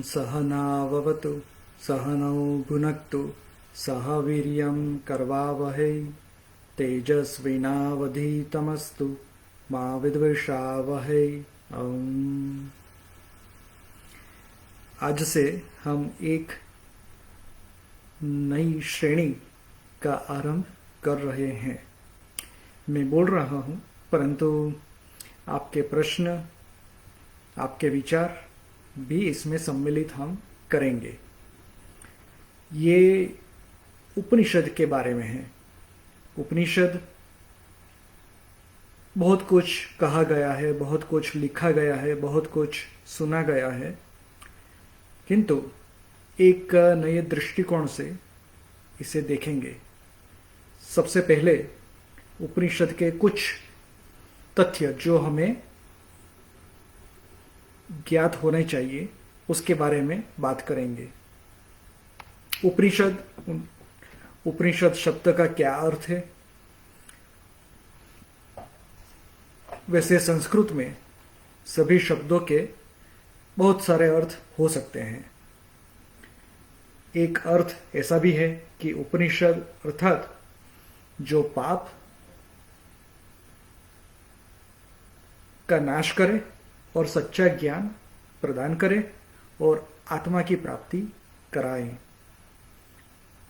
सहनाववतु सहनौ भुनक्तु सह वीर्यं करवावहै तेजस्विनावधीतमस्तु मा विद्विषावहै। आज से हम एक नई श्रेणी का आरंभ कर रहे हैं। मैं बोल रहा हूँ, परंतु आपके प्रश्न, आपके विचार भी इसमें सम्मिलित हम करेंगे। ये उपनिषद के बारे में है। उपनिषद बहुत कुछ कहा गया है, बहुत कुछ लिखा गया है, बहुत कुछ सुना गया है, किंतु एक नए दृष्टिकोण से इसे देखेंगे। सबसे पहले उपनिषद के कुछ तथ्य जो हमें ज्ञात होने चाहिए उसके बारे में बात करेंगे। उपनिषद शब्द का क्या अर्थ है? वैसे संस्कृत में सभी शब्दों के बहुत सारे अर्थ हो सकते हैं। एक अर्थ ऐसा भी है कि उपनिषद अर्थात जो पाप का नाश करे और सच्चा ज्ञान प्रदान करे और आत्मा की प्राप्ति कराए,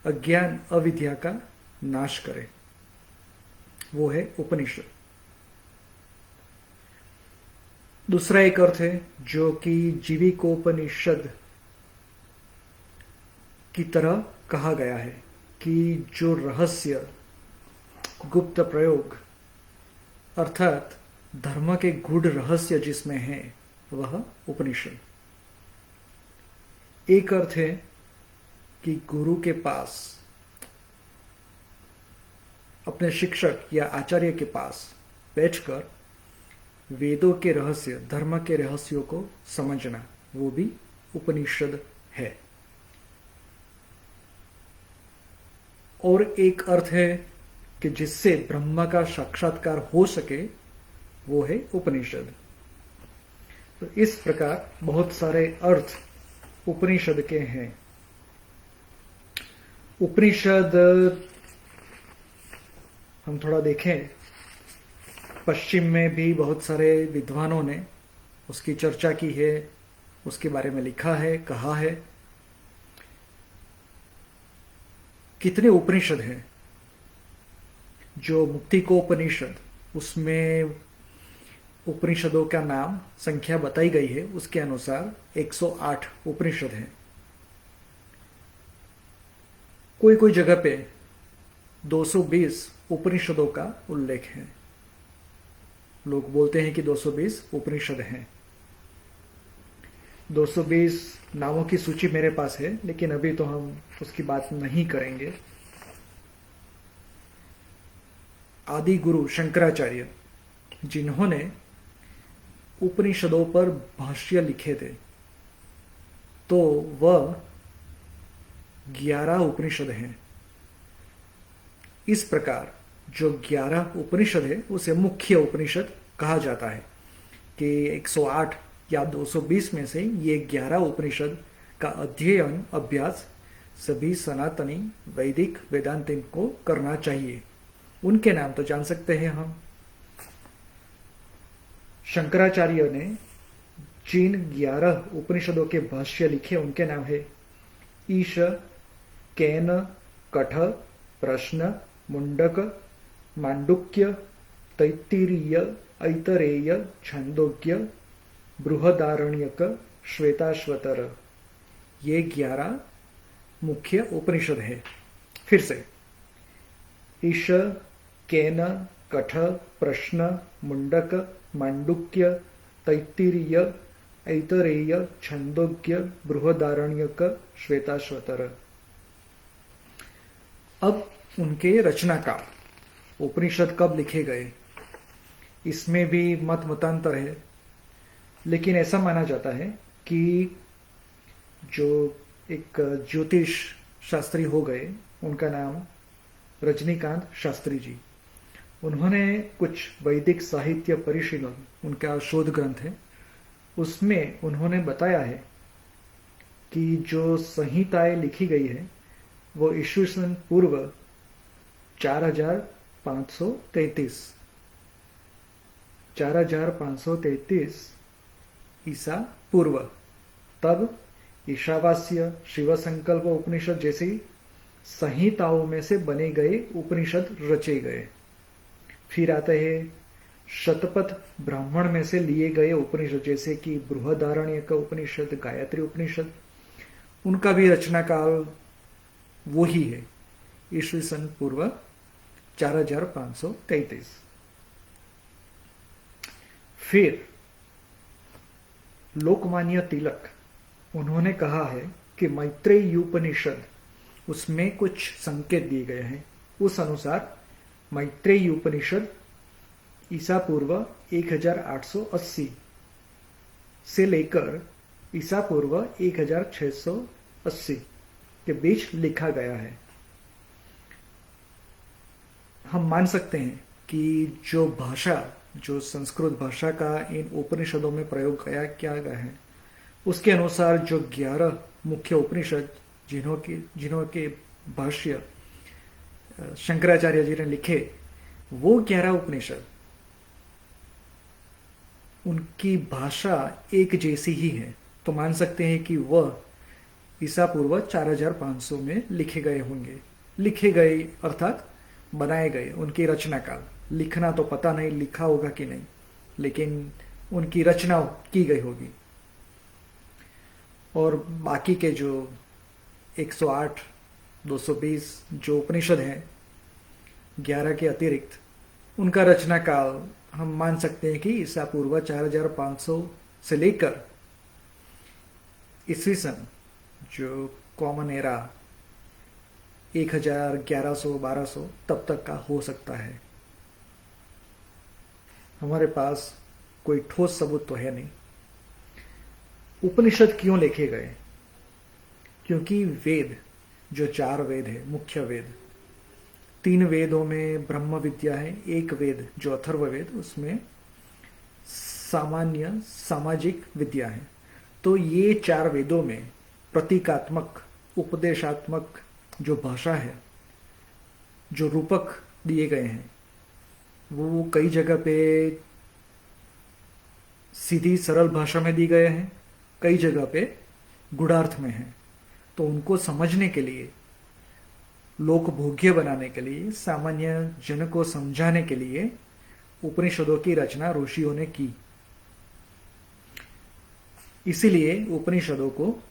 अज्ञान अविद्या का नाश करे, वो है उपनिषद। दूसरा एक अर्थ है जो कि जीविकोपनिषद की तरह कहा गया है कि जो रहस्य, गुप्त प्रयोग अर्थात धर्म के गूढ़ रहस्य जिसमें है वह उपनिषद। एक अर्थ है कि गुरु के पास, अपने शिक्षक या आचार्य के पास बैठकर वेदों के रहस्य, धर्म के रहस्यों को समझना, वो भी उपनिषद है। और एक अर्थ है कि जिससे ब्रह्म का साक्षात्कार हो सके, वो है उपनिषद। तो इस प्रकार बहुत सारे अर्थ उपनिषद के हैं। उपनिषद हम थोड़ा देखें, पश्चिम में भी बहुत सारे विद्वानों ने उसकी चर्चा की है, उसके बारे में लिखा है, कहा है। कितने उपनिषद हैं? जो मुक्तिकोपनिषद, उसमें उपनिषदों का नाम, संख्या बताई गई है, उसके अनुसार 108 उपनिषद हैं। कोई कोई जगह पे 220 उपनिषदों का उल्लेख है। लोग बोलते हैं कि 220 उपनिषद हैं। 220 नामों की सूची मेरे पास है, लेकिन अभी तो हम उसकी बात नहीं करेंगे। आदि गुरु शंकराचार्य, जिन्होंने उपनिषदों पर भाष्य लिखे थे, तो वह 11 उपनिषद हैं। इस प्रकार जो 11 उपनिषद है उसे मुख्य उपनिषद कहा जाता है कि 108 या 220 में से ये 11 उपनिषद का अध्ययन, अभ्यास सभी सनातनी वैदिक वेदांतिन को करना चाहिए। उनके नाम तो जान सकते हैं हम। शंकराचार्य ने जिन 11 उपनिषदों के भाष्य लिखे उनके नाम है ईश, केन, कठ, प्रश्न, मुंडक, मांडुक्य, तैत्तिरीय, ऐतरेय, छांदोग्य, बृहदारण्यक, श्वेताश्वतर। ये 11 मुख्य उपनिषद है। फिर से ईश, केन, कठ, प्रश्न, मुंडक, मांडुक्य, तैत्तिरीय, ऐतरेय, छंदोग्य, बृहदारण्यक, श्वेताश्वतर। अब उनके रचनाकार, उपनिषद कब लिखे गए, इसमें भी मत मतांतर है, लेकिन ऐसा माना जाता है कि जो एक ज्योतिष शास्त्री हो गए, उनका नाम रजनीकांत शास्त्री जी, उन्होंने कुछ वैदिक साहित्य परिशीलन, उनका शोध ग्रंथ है, उसमें उन्होंने बताया है कि जो संहिताएं लिखी गई है वो ईस्वीसन पूर्व 4533 4533 ईसा पूर्व, तब ईशावास्य, शिव संकल्प उपनिषद जैसी संहिताओं में से बने गए उपनिषद रचे गए। फिर आते हैं शतपथ ब्राह्मण में से लिए गए उपनिषद जैसे कि बृहदारण्यक उपनिषद, गायत्री उपनिषद, उनका भी रचना काल वो ही है, ईस्वी सन पूर्व 4533। फिर लोकमान्य तिलक, उन्होंने कहा है कि मैत्रेयी उपनिषद, उसमें कुछ संकेत दिए गए हैं। उस अनुसार मैत्रेयी उपनिषद ईसा पूर्व 1880 से लेकर ईसा पूर्व 1680 के बीच लिखा गया है। हम मान सकते हैं कि जो भाषा, जो संस्कृत भाषा का इन उपनिषदों में प्रयोग किया गया है, उसके अनुसार जो 11 मुख्य उपनिषद जिन्हों के भाष्य शंकराचार्य जी ने लिखे, वो 11 उपनिषद, उनकी भाषा एक जैसी ही है। तो मान सकते हैं कि वह ईसा पूर्व 4500 में लिखे गए होंगे। लिखे गए अर्थात बनाए गए, उनकी रचना काल। लिखना तो पता नहीं लिखा होगा कि नहीं, लेकिन उनकी रचना की गई होगी। और बाकी के जो 108, 220 जो उपनिषद हैं 11 के अतिरिक्त, उनका रचना काल हम मान सकते हैं कि ईसा पूर्व 4500 से लेकर ईस्वी सन जो कॉमन एरा 1000, 1100, 1200 तब तक का हो सकता है। हमारे पास कोई ठोस सबूत तो है नहीं। उपनिषद क्यों लिखे गए? क्योंकि वेद, जो 4 वेद है, मुख्य वेद, 3 वेदों में ब्रह्म विद्या है, एक वेद जो अथर्ववेद, उसमें सामान्य सामाजिक विद्या है। तो ये 4 वेदों में प्रतीकात्मक, उपदेशात्मक जो भाषा है, जो रूपक दिए गए हैं, वो कई जगह पे सीधी सरल भाषा में दी गए हैं, कई जगह पे गूढ़ार्थ में है। तो उनको समझने के लिए, लोक भोग्य बनाने के लिए, सामान्य जन को समझाने के लिए उपनिषदों की रचना ऋषियों ने की। इसीलिए उपनिषदों को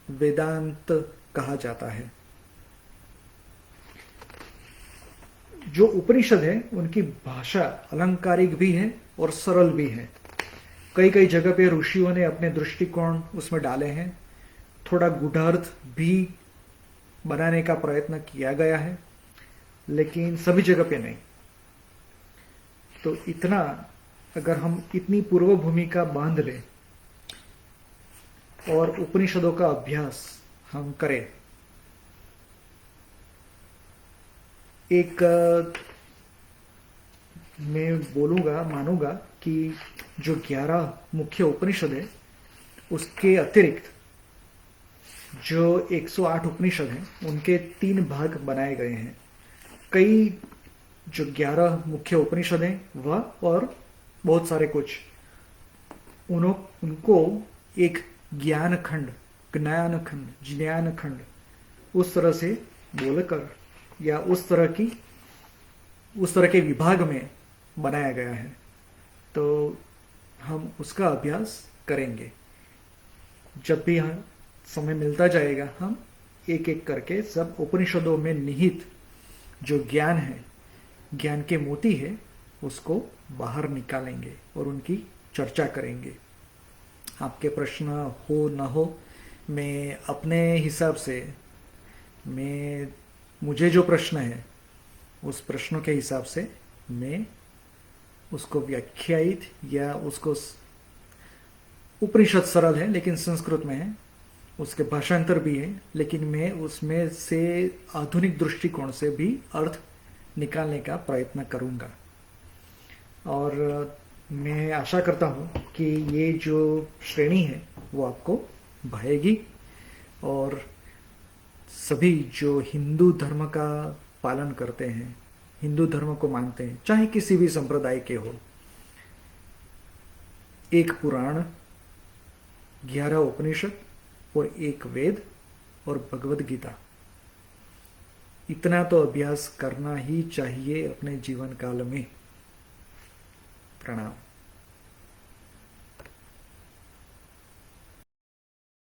वेदांत कहा जाता है। जो उपनिषद है उनकी भाषा अलंकारिक भी है और सरल भी है। कई कई जगह पे ऋषियों ने अपने दृष्टिकोण उसमें डाले हैं। थोड़ा गूढ़ार्थ भी बनाने का प्रयत्न किया गया है, लेकिन सभी जगह पे नहीं। तो इतना, अगर हम इतनी पूर्व भूमिका बांध लें और उपनिषदों का अभ्यास हम करें, एक मैं बोलूंगा, मानूंगा कि जो 11 मुख्य उपनिषद है, उसके अतिरिक्त जो 108 उपनिषद हैं, उनके 3 भाग बनाए गए हैं। कई जो 11 मुख्य उपनिषद हैं वह, और बहुत सारे कुछ, उनको एक ज्ञान खंड, ज्ञान खंड उस तरह से बोलकर, या उस तरह के विभाग में बनाया गया है। तो हम उसका अभ्यास करेंगे। जब भी समय मिलता जाएगा, हम एक एक करके सब उपनिषदों में निहित जो ज्ञान है, ज्ञान के मोती है, उसको बाहर निकालेंगे और उनकी चर्चा करेंगे। आपके प्रश्न हो न हो, मैं अपने हिसाब से, मुझे जो प्रश्न है उस प्रश्नों के हिसाब से मैं उसको व्याख्यायित, या उसको, उपनिषद सरल है लेकिन संस्कृत में है, उसके भाषांतर भी है, लेकिन मैं उसमें से आधुनिक दृष्टिकोण से भी अर्थ निकालने का प्रयत्न करूंगा। और मैं आशा करता हूं कि ये जो श्रेणी है वो आपको भाएगी और सभी जो हिंदू धर्म का पालन करते हैं, हिंदू धर्म को मानते हैं, चाहे किसी भी संप्रदाय के हो, एक पुराण, 11 उपनिषद और एक वेद और भगवद गीता, इतना तो अभ्यास करना ही चाहिए अपने जीवन काल में। प्रणाम।